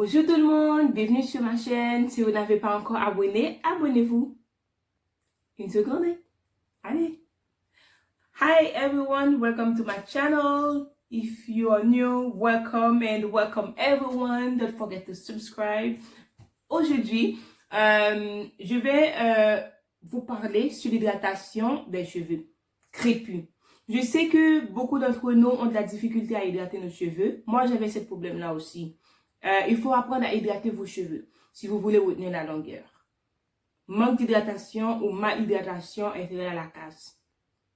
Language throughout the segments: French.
Bonjour tout le monde, bienvenue sur ma chaîne. Si vous n'avez pas encore abonné, abonnez-vous. Une seconde. Allez. Hi everyone, welcome to my channel. If you are new, welcome and welcome everyone. Don't forget to subscribe. Aujourd'hui, je vais vous parler sur l'hydratation des cheveux crépus. Je sais que beaucoup d'entre nous ont de la difficulté à hydrater nos cheveux. Moi, j'avais ce problème-là aussi. Il faut apprendre à hydrater vos cheveux si vous voulez retenir la longueur. Manque d'hydratation ou mal hydratation est égal à la casse.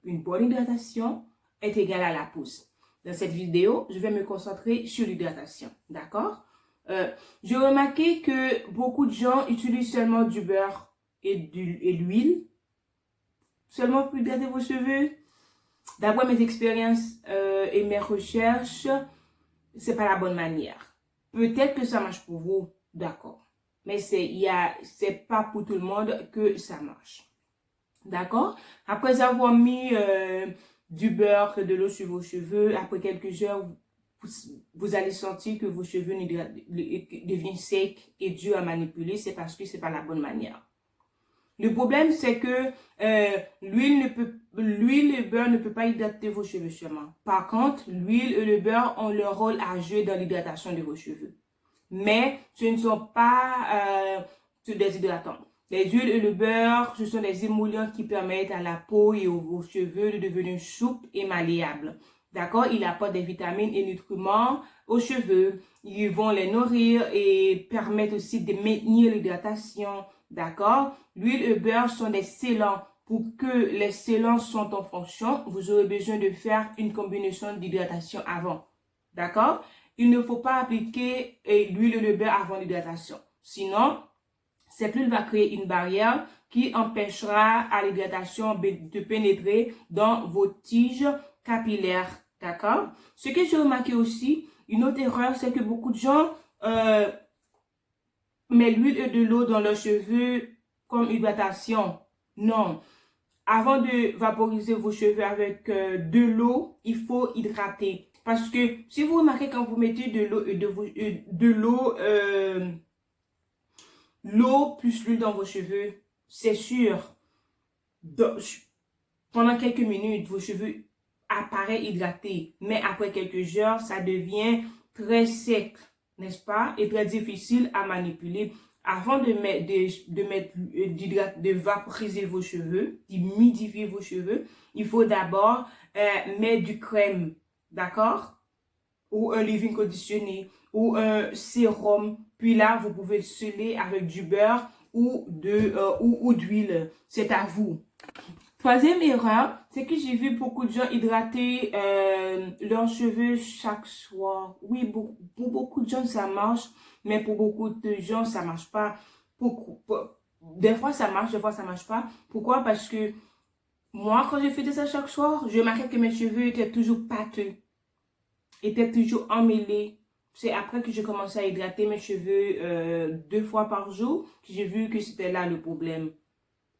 Une bonne hydratation est égale à la pousse. Dans cette vidéo, je vais me concentrer sur l'hydratation. D'accord? J'ai remarqué que beaucoup de gens utilisent seulement du beurre et l'huile. Seulement pour hydrater vos cheveux. D'après mes expériences et mes recherches, c'est pas la bonne manière. Peut-être que ça marche pour vous, d'accord. Mais c'est pas pour tout le monde que ça marche. D'accord? Après avoir mis du beurre, de l'eau sur vos cheveux, après quelques heures, vous allez sentir que vos cheveux deviennent secs et durs à manipuler. C'est parce que c'est pas la bonne manière. Le problème, c'est que l'huile et le beurre ne peuvent pas hydrater vos cheveux seulement. Par contre, l'huile et le beurre ont leur rôle à jouer dans l'hydratation de vos cheveux. Mais ce ne sont pas des hydratants. Les huiles et le beurre, ce sont des émollients qui permettent à la peau et aux cheveux de devenir souples et malléables. D'accord? Ils apportent des vitamines et nutriments aux cheveux. Ils vont les nourrir et permettent aussi de maintenir l'hydratation. D'accord? L'huile et le beurre sont des scellants. Pour que les scellants soient en fonction, vous aurez besoin de faire une combinaison d'hydratation avant. D'accord? Il ne faut pas appliquer l'huile et le beurre avant l'hydratation. Sinon, cette huile va créer une barrière qui empêchera à l'hydratation de pénétrer dans vos tiges capillaires. D'accord? Ce que j'ai remarqué aussi, une autre erreur, c'est que beaucoup de gens mettent l'huile et de l'eau dans leurs cheveux comme hydratation. Non. Avant de vaporiser vos cheveux avec de l'eau, il faut hydrater. Parce que si vous remarquez quand vous mettez l'eau plus l'huile dans vos cheveux, c'est sûr, pendant quelques minutes, vos cheveux apparaissent hydratés. Mais après quelques heures, ça devient très sec, n'est-ce pas? Et très difficile à manipuler. Avant de vaporiser vos cheveux, d'humidifier vos cheveux, il faut d'abord mettre du crème, d'accord? Ou un leave-in conditionné, ou un sérum. Puis là, vous pouvez le sceller avec du beurre ou d'huile. C'est à vous. Troisième erreur, c'est que j'ai vu beaucoup de gens hydrater leurs cheveux chaque soir. Oui, pour beaucoup de gens, ça marche, mais pour beaucoup de gens, ça marche pas. Des fois, ça marche, des fois, ça marche pas. Pourquoi? Parce que moi, quand je faisais ça chaque soir, je remarquais que mes cheveux étaient toujours pâteux, étaient toujours emmêlés. C'est après que j'ai commencé à hydrater mes cheveux 2 fois par jour que j'ai vu que c'était là le problème.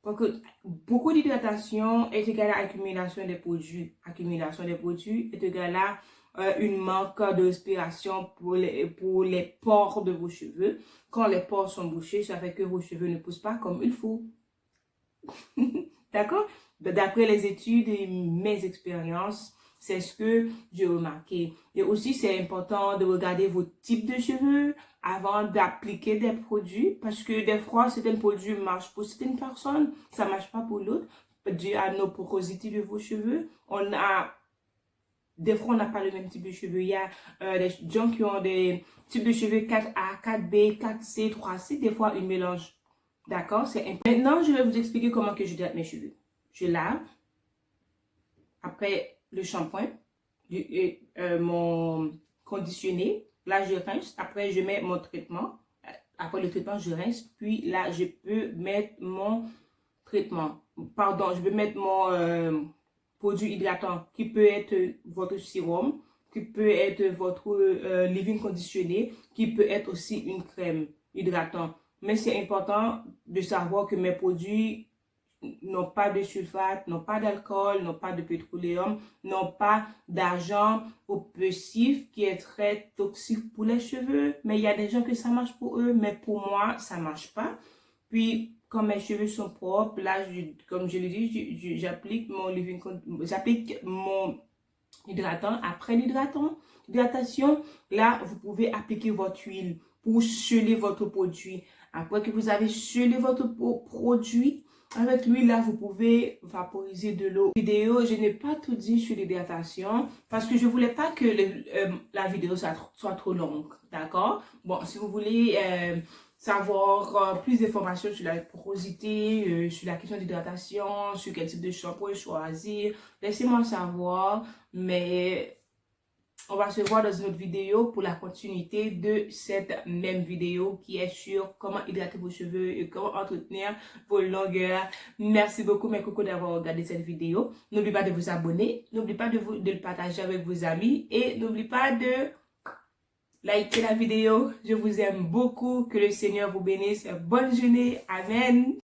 Donc, beaucoup d'hydratation est égal à accumulation des produits. Accumulation des produits est égal à une manque de respiration pour les pores de vos cheveux. Quand les pores sont bouchés, ça fait que vos cheveux ne poussent pas comme il faut. D'accord? D'après les études et mes expériences, c'est ce que j'ai remarqué. Et aussi, c'est important de regarder vos types de cheveux avant d'appliquer des produits. Parce que des fois, certains produits marchent pour certaines personnes, ça ne marche pas pour l'autre. Dû à nos porosités de vos cheveux, des fois, on n'a pas le même type de cheveux. Il y a des gens qui ont des types de cheveux 4A, 4B, 4C, 3C. Des fois, ils mélangent. D'accord? Maintenant, je vais vous expliquer comment que je hydrate mes cheveux. Je lave. Après le shampoing, mon conditionné. Là, je rince. Après, je mets mon traitement. Après le traitement, je rince. Puis là, je peux mettre mon traitement. Pardon, je peux mettre mon produit hydratant qui peut être votre sérum, qui peut être votre leave-in conditionné, qui peut être aussi une crème hydratante. Mais c'est important de savoir que mes produits n'ont pas de sulfate, n'ont pas d'alcool, n'ont pas de pétroléum, n'ont pas d'argent opressif qui est très toxique pour les cheveux. Mais il y a des gens que ça marche pour eux, mais pour moi, ça marche pas. Puis, quand mes cheveux sont propres, là, comme je l'ai dit, j'applique mon hydratant. Après l'hydratation, là, vous pouvez appliquer votre huile pour sceller votre produit. Après que vous avez scellé votre produit, avec l'huile, là, vous pouvez vaporiser de l'eau. Vidéo, je n'ai pas tout dit sur l'hydratation parce que je voulais pas que la vidéo soit trop longue. D'accord? Bon, si vous voulez savoir plus d'informations sur la porosité, sur la question d'hydratation, sur quel type de shampoing choisir, laissez-moi savoir. Mais on va se voir dans une autre vidéo pour la continuité de cette même vidéo qui est sur comment hydrater vos cheveux et comment entretenir vos longueurs. Merci beaucoup mes cocos d'avoir regardé cette vidéo. N'oubliez pas de vous abonner, n'oubliez pas de le partager avec vos amis et n'oubliez pas de liker la vidéo. Je vous aime beaucoup. Que le Seigneur vous bénisse. Bonne journée. Amen.